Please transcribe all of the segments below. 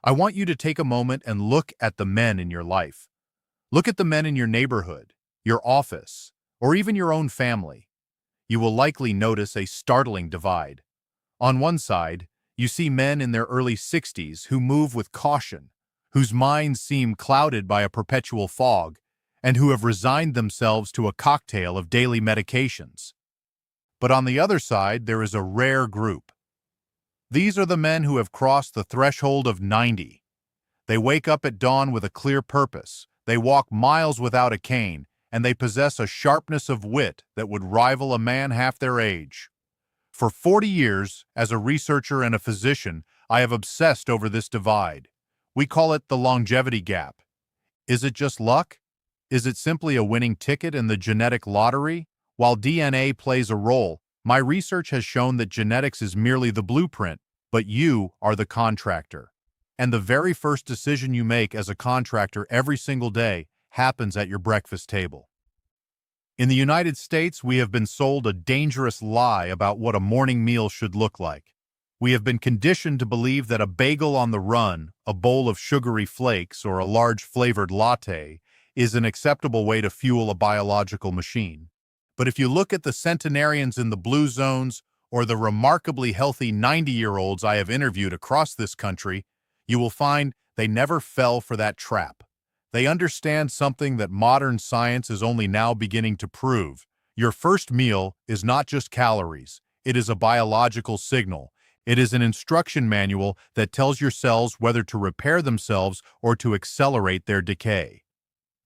I want you to take a moment and look at the men in your life. Look at the men in your neighborhood, your office, or even your own family. You will likely notice a startling divide. On one side, you see men in their early 60s who move with caution, whose minds seem clouded by a perpetual fog, and who have resigned themselves to a cocktail of daily medications. But on the other side, there is a rare group. These are the men who have crossed the threshold of 90. They wake up at dawn with a clear purpose, they walk miles without a cane, and they possess a sharpness of wit that would rival a man half their age. For 40 years, as a researcher and a physician, I have obsessed over this divide. We call it the longevity gap. Is it just luck? Is it simply a winning ticket in the genetic lottery? While DNA plays a role, my research has shown that genetics is merely the blueprint, but you are the contractor. And the very first decision you make as a contractor every single day happens at your breakfast table. In the United States, we have been sold a dangerous lie about what a morning meal should look like. We have been conditioned to believe that a bagel on the run, a bowl of sugary flakes, or a large flavored latte is an acceptable way to fuel a biological machine. But if you look at the centenarians in the blue zones or the remarkably healthy 90-year-olds I have interviewed across this country, you will find they never fell for that trap. They understand something that modern science is only now beginning to prove. Your first meal is not just calories. It is a biological signal. It is an instruction manual that tells your cells whether to repair themselves or to accelerate their decay.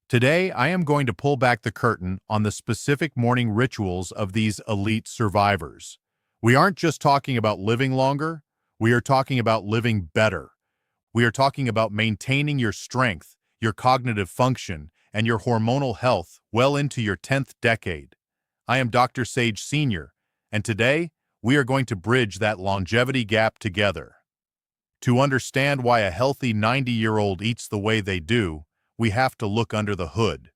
Today, I am going to pull back the curtain on the specific morning rituals of these elite survivors. We aren't just talking about living longer, we are talking about living better. We are talking about maintaining your strength, your cognitive function, and your hormonal health well into your 10th decade. I am Dr. Sage Sr., and today we are going to bridge that longevity gap together. To understand why a healthy 90-year-old eats the way they do, we have to look under the hood.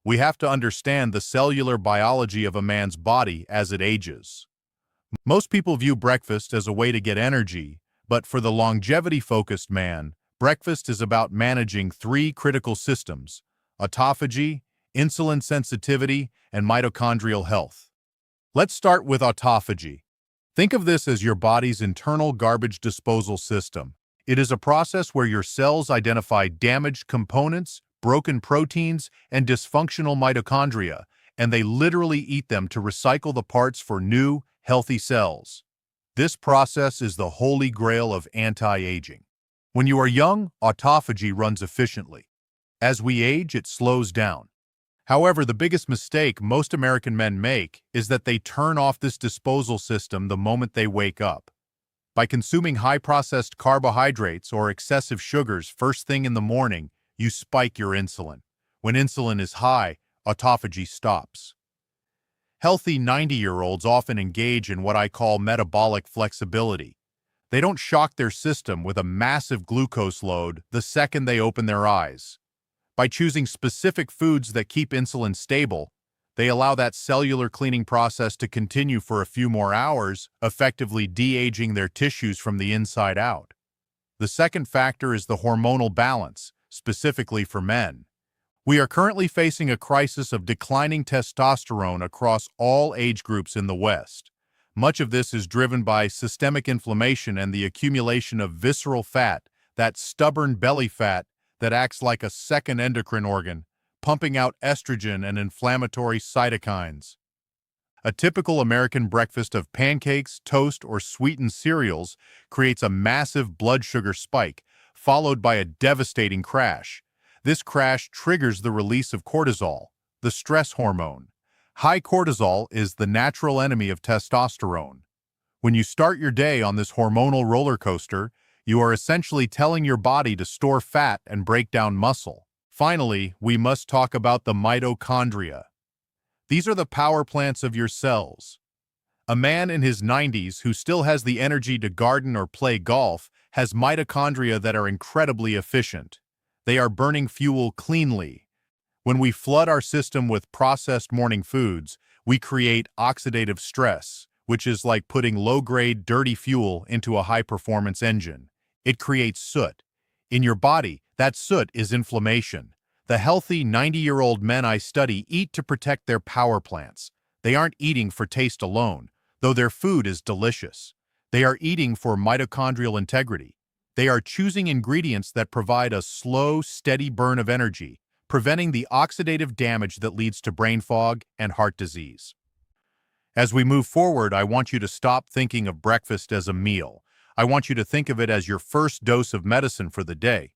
We have to understand the cellular biology of a man's body as it ages. Most people view breakfast as a way to get energy, but for the longevity-focused man, breakfast is about managing three critical systems: autophagy, insulin sensitivity, and mitochondrial health. Let's start with autophagy. Think of this as your body's internal garbage disposal system. It is a process where your cells identify damaged components, broken proteins, and dysfunctional mitochondria, and they literally eat them to recycle the parts for new, healthy cells. This process is the holy grail of anti-aging. When you are young, autophagy runs efficiently. As we age, it slows down. However, the biggest mistake most American men make is that they turn off this disposal system the moment they wake up. By consuming high-processed carbohydrates or excessive sugars first thing in the morning, you spike your insulin. When insulin is high, autophagy stops. Healthy 90-year-olds often engage in what I call metabolic flexibility. They don't shock their system with a massive glucose load the second they open their eyes. By choosing specific foods that keep insulin stable, they allow that cellular cleaning process to continue for a few more hours, effectively de-aging their tissues from the inside out. The second factor is the hormonal balance, specifically for men. We are currently facing a crisis of declining testosterone across all age groups in the West. Much of this is driven by systemic inflammation and the accumulation of visceral fat, that stubborn belly fat that acts like a second endocrine organ, pumping out estrogen and inflammatory cytokines. A typical American breakfast of pancakes, toast, or sweetened cereals creates a massive blood sugar spike, followed by a devastating crash. This crash triggers the release of cortisol, the stress hormone. High cortisol is the natural enemy of testosterone. When you start your day on this hormonal roller coaster, you are essentially telling your body to store fat and break down muscle. Finally, we must talk about the mitochondria. These are the power plants of your cells. A man in his 90s who still has the energy to garden or play golf has mitochondria that are incredibly efficient. They are burning fuel cleanly. When we flood our system with processed morning foods, we create oxidative stress, which is like putting low-grade, dirty fuel into a high-performance engine. It creates soot. In your body, that soot is inflammation. The healthy 90-year-old men I study eat to protect their power plants. They aren't eating for taste alone, though their food is delicious. They are eating for mitochondrial integrity. They are choosing ingredients that provide a slow, steady burn of energy, preventing the oxidative damage that leads to brain fog and heart disease. As we move forward, I want you to stop thinking of breakfast as a meal. I want you to think of it as your first dose of medicine for the day.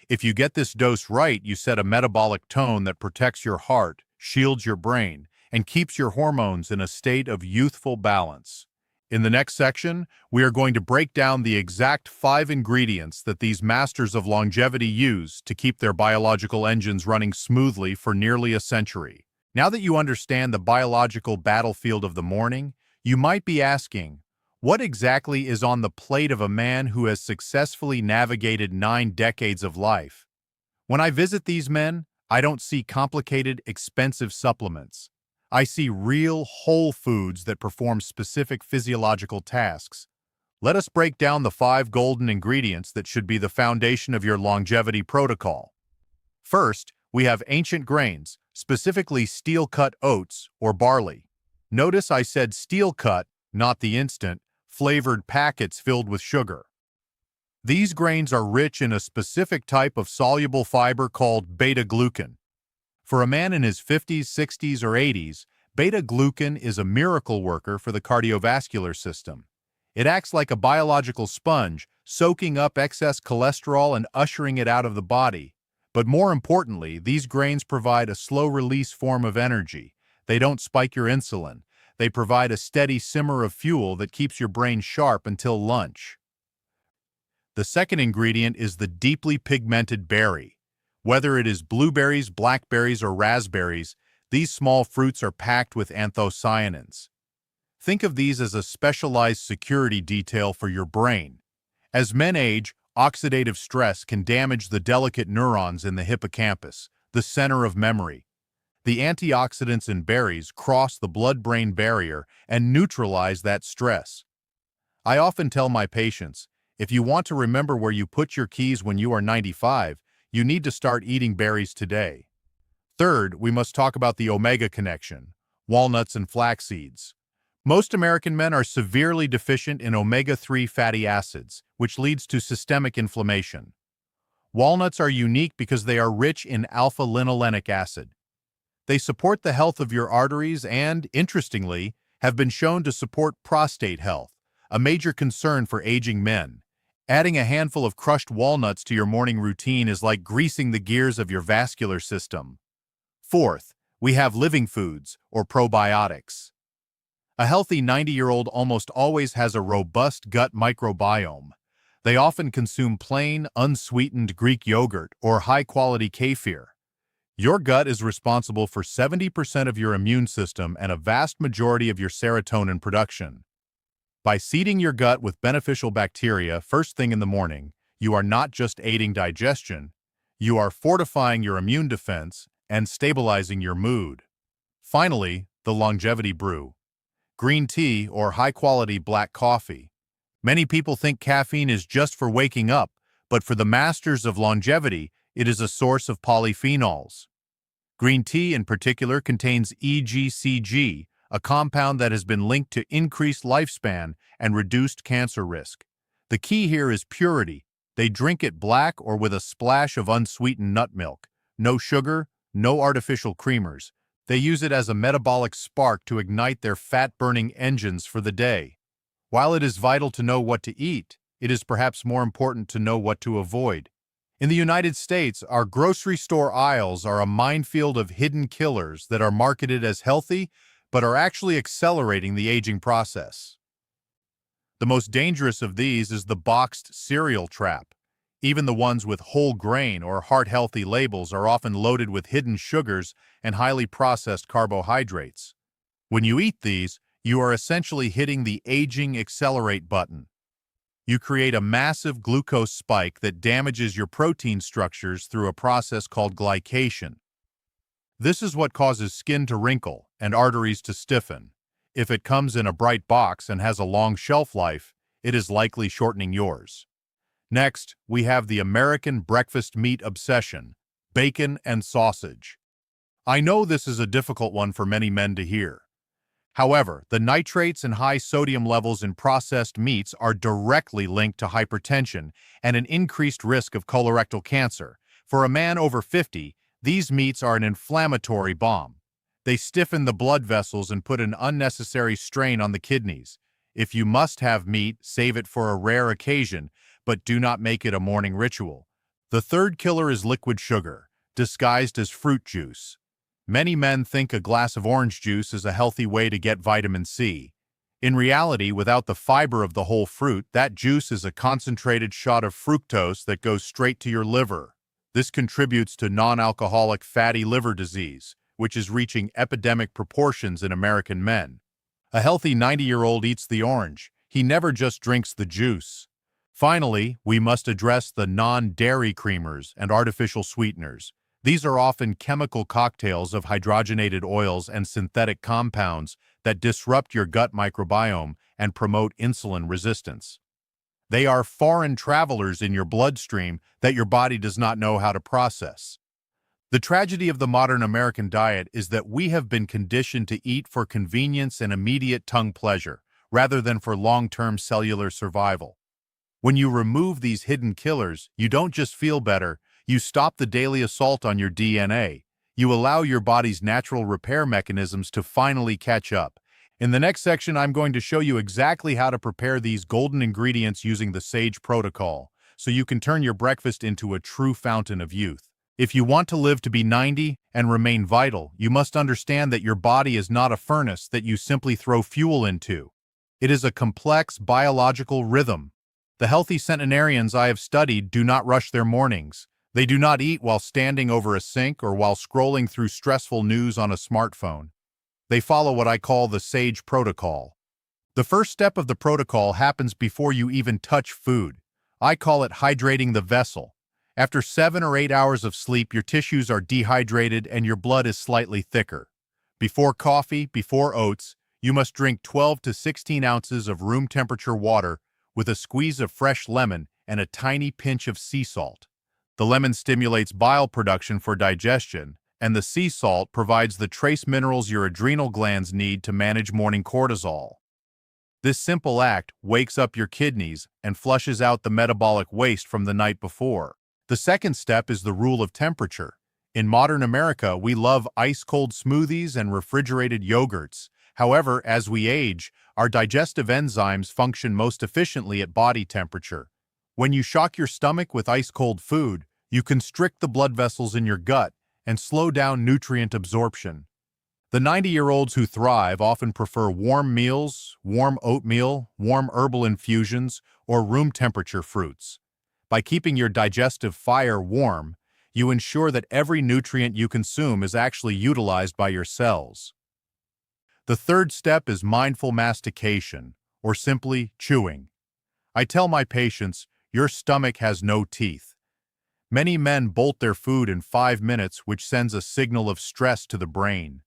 If you get this dose right, you set a metabolic tone that protects your heart, shields your brain, and keeps your hormones in a state of youthful balance. In the next section, we are going to break down the exact 5 ingredients that these masters of longevity use to keep their biological engines running smoothly for nearly a century. Now that you understand the biological battlefield of the morning, you might be asking, what exactly is on the plate of a man who has successfully navigated 9 decades of life? When I visit these men, I don't see complicated, expensive supplements. I see real, whole foods that perform specific physiological tasks. Let us break down the 5 golden ingredients that should be the foundation of your longevity protocol. First, we have ancient grains, specifically steel-cut oats or barley. Notice I said steel-cut, not the instant, flavored packets filled with sugar. These grains are rich in a specific type of soluble fiber called beta-glucan. For a man in his 50s, 60s, or 80s, beta-glucan is a miracle worker for the cardiovascular system. It acts like a biological sponge, soaking up excess cholesterol and ushering it out of the body. But more importantly, these grains provide a slow-release form of energy. They don't spike your insulin. They provide a steady simmer of fuel that keeps your brain sharp until lunch. The second ingredient is the deeply pigmented berry. Whether it is blueberries, blackberries, or raspberries, these small fruits are packed with anthocyanins. Think of these as a specialized security detail for your brain. As men age, oxidative stress can damage the delicate neurons in the hippocampus, the center of memory. The antioxidants in berries cross the blood-brain barrier and neutralize that stress. I often tell my patients, if you want to remember where you put your keys when you are 95, you need to start eating berries today. Third, we must talk about the omega connection, walnuts and flax seeds. Most American men are severely deficient in omega-3 fatty acids, which leads to systemic inflammation. Walnuts are unique because they are rich in alpha-linolenic acid. They support the health of your arteries and, interestingly, have been shown to support prostate health, a major concern for aging men. Adding a handful of crushed walnuts to your morning routine is like greasing the gears of your vascular system. Fourth, we have living foods, or probiotics. A healthy 90-year-old almost always has a robust gut microbiome. They often consume plain, unsweetened Greek yogurt or high-quality kefir. Your gut is responsible for 70% of your immune system and a vast majority of your serotonin production. By seeding your gut with beneficial bacteria first thing in the morning, you are not just aiding digestion, you are fortifying your immune defense and stabilizing your mood. Finally, the longevity brew. Green tea or high-quality black coffee. Many people think caffeine is just for waking up, but for the masters of longevity, it is a source of polyphenols. Green tea in particular contains EGCG, a compound that has been linked to increased lifespan and reduced cancer risk. The key here is purity. They drink it black or with a splash of unsweetened nut milk. No sugar, no artificial creamers. They use it as a metabolic spark to ignite their fat-burning engines for the day. While it is vital to know what to eat, it is perhaps more important to know what to avoid. In the United States, our grocery store aisles are a minefield of hidden killers that are marketed as healthy, but are actually accelerating the aging process. The most dangerous of these is the boxed cereal trap. Even the ones with whole grain or heart-healthy labels are often loaded with hidden sugars and highly processed carbohydrates. When you eat these, you are essentially hitting the aging accelerate button. You create a massive glucose spike that damages your protein structures through a process called glycation. This is what causes skin to wrinkle and arteries to stiffen. If it comes in a bright box and has a long shelf life, it is likely shortening yours. Next, we have the American breakfast meat obsession, bacon and sausage. I know this is a difficult one for many men to hear. However, the nitrates and high sodium levels in processed meats are directly linked to hypertension and an increased risk of colorectal cancer. For a man over 50, these meats are an inflammatory bomb. They stiffen the blood vessels and put an unnecessary strain on the kidneys. If you must have meat, save it for a rare occasion, but do not make it a morning ritual. The third killer is liquid sugar, disguised as fruit juice. Many men think a glass of orange juice is a healthy way to get vitamin C. In reality, without the fiber of the whole fruit, that juice is a concentrated shot of fructose that goes straight to your liver. This contributes to non-alcoholic fatty liver disease, which is reaching epidemic proportions in American men. A healthy 90-year-old eats the orange. He never just drinks the juice. Finally, we must address the non-dairy creamers and artificial sweeteners. These are often chemical cocktails of hydrogenated oils and synthetic compounds that disrupt your gut microbiome and promote insulin resistance. They are foreign travelers in your bloodstream that your body does not know how to process. The tragedy of the modern American diet is that we have been conditioned to eat for convenience and immediate tongue pleasure, rather than for long-term cellular survival. When you remove these hidden killers, you don't just feel better, you stop the daily assault on your DNA. You allow your body's natural repair mechanisms to finally catch up. In the next section, I'm going to show you exactly how to prepare these golden ingredients using the SAGE protocol, so you can turn your breakfast into a true fountain of youth. If you want to live to be 90 and remain vital, you must understand that your body is not a furnace that you simply throw fuel into. It is a complex biological rhythm. The healthy centenarians I have studied do not rush their mornings. They do not eat while standing over a sink or while scrolling through stressful news on a smartphone. They follow what I call the SAGE protocol. The first step of the protocol happens before you even touch food. I call it hydrating the vessel. After 7 or 8 hours of sleep, your tissues are dehydrated and your blood is slightly thicker. Before coffee, before oats, you must drink 12 to 16 ounces of room temperature water with a squeeze of fresh lemon and a tiny pinch of sea salt. The lemon stimulates bile production for digestion, and the sea salt provides the trace minerals your adrenal glands need to manage morning cortisol. This simple act wakes up your kidneys and flushes out the metabolic waste from the night before. The second step is the rule of temperature. In modern America, we love ice-cold smoothies and refrigerated yogurts. However, as we age, our digestive enzymes function most efficiently at body temperature. When you shock your stomach with ice-cold food, you constrict the blood vessels in your gut and slow down nutrient absorption. The 90-year-olds who thrive often prefer warm meals, warm oatmeal, warm herbal infusions, or room temperature fruits. By keeping your digestive fire warm, you ensure that every nutrient you consume is actually utilized by your cells. The third step is mindful mastication, or simply chewing. I tell my patients, your stomach has no teeth. Many men bolt their food in 5 minutes, which sends a signal of stress to the brain.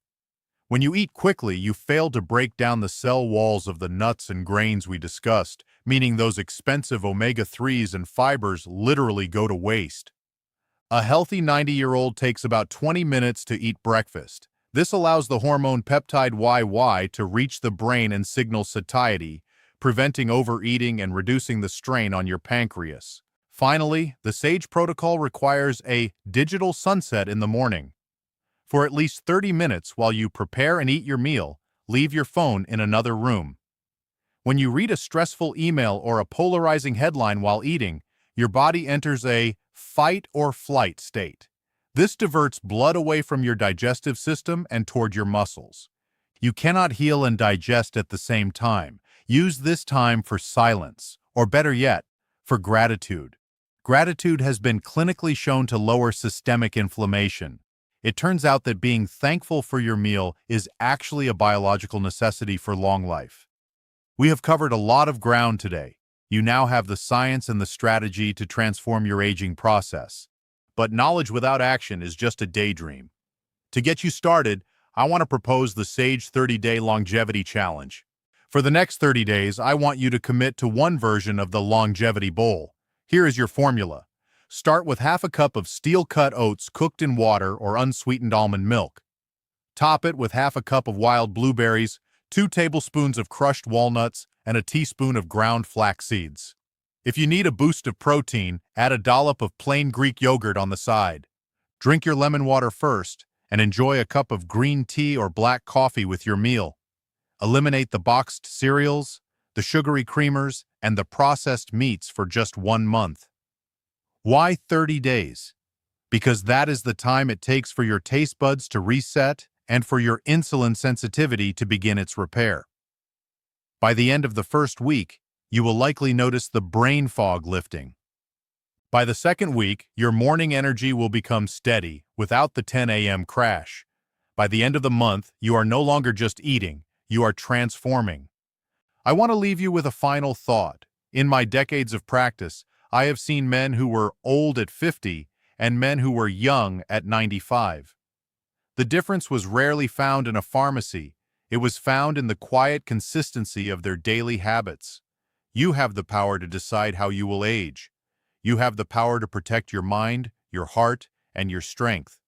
When you eat quickly, you fail to break down the cell walls of the nuts and grains we discussed, meaning those expensive omega-3s and fibers literally go to waste. A healthy 90-year-old takes about 20 minutes to eat breakfast. This allows the hormone peptide YY to reach the brain and signal satiety, preventing overeating and reducing the strain on your pancreas. Finally, the SAGE protocol requires a digital sunset in the morning. For at least 30 minutes while you prepare and eat your meal, leave your phone in another room. When you read a stressful email or a polarizing headline while eating, your body enters a fight or flight state. This diverts blood away from your digestive system and toward your muscles. You cannot heal and digest at the same time. Use this time for silence, or better yet, for gratitude. Gratitude has been clinically shown to lower systemic inflammation. It turns out that being thankful for your meal is actually a biological necessity for long life. We have covered a lot of ground today. You now have the science and the strategy to transform your aging process. But knowledge without action is just a daydream. To get you started, I want to propose the SAGE 30-Day Longevity Challenge. For the next 30 days, I want you to commit to one version of the Longevity Bowl. Here is your formula. Start with half a cup of steel-cut oats cooked in water or unsweetened almond milk. Top it with half a cup of wild blueberries, 2 tablespoons of crushed walnuts, and a teaspoon of ground flax seeds. If you need a boost of protein, add a dollop of plain Greek yogurt on the side. Drink your lemon water first, and enjoy a cup of green tea or black coffee with your meal. Eliminate the boxed cereals, the sugary creamers, and the processed meats for just 1 month. Why 30 days? Because that is the time it takes for your taste buds to reset and for your insulin sensitivity to begin its repair. By the end of the first week, you will likely notice the brain fog lifting. By the second week, your morning energy will become steady without the 10 a.m. crash. By the end of the month, you are no longer just eating, you are transforming. I want to leave you with a final thought. In my decades of practice, I have seen men who were old at 50 and men who were young at 95. The difference was rarely found in a pharmacy. It was found in the quiet consistency of their daily habits. You have the power to decide how you will age. You have the power to protect your mind, your heart, and your strength.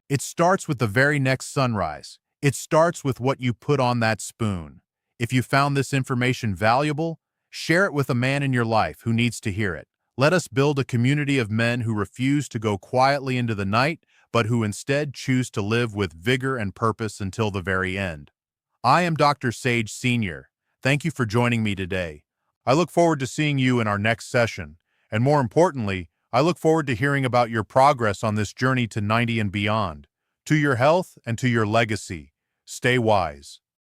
It starts with the very next sunrise. It starts with what you put on that spoon. If you found this information valuable, share it with a man in your life who needs to hear it. Let us build a community of men who refuse to go quietly into the night, but who instead choose to live with vigor and purpose until the very end. I am Dr. Sage Sr. Thank you for joining me today. I look forward to seeing you in our next session, and more importantly, I look forward to hearing about your progress on this journey to 90 and beyond. To your health and to your legacy, stay wise.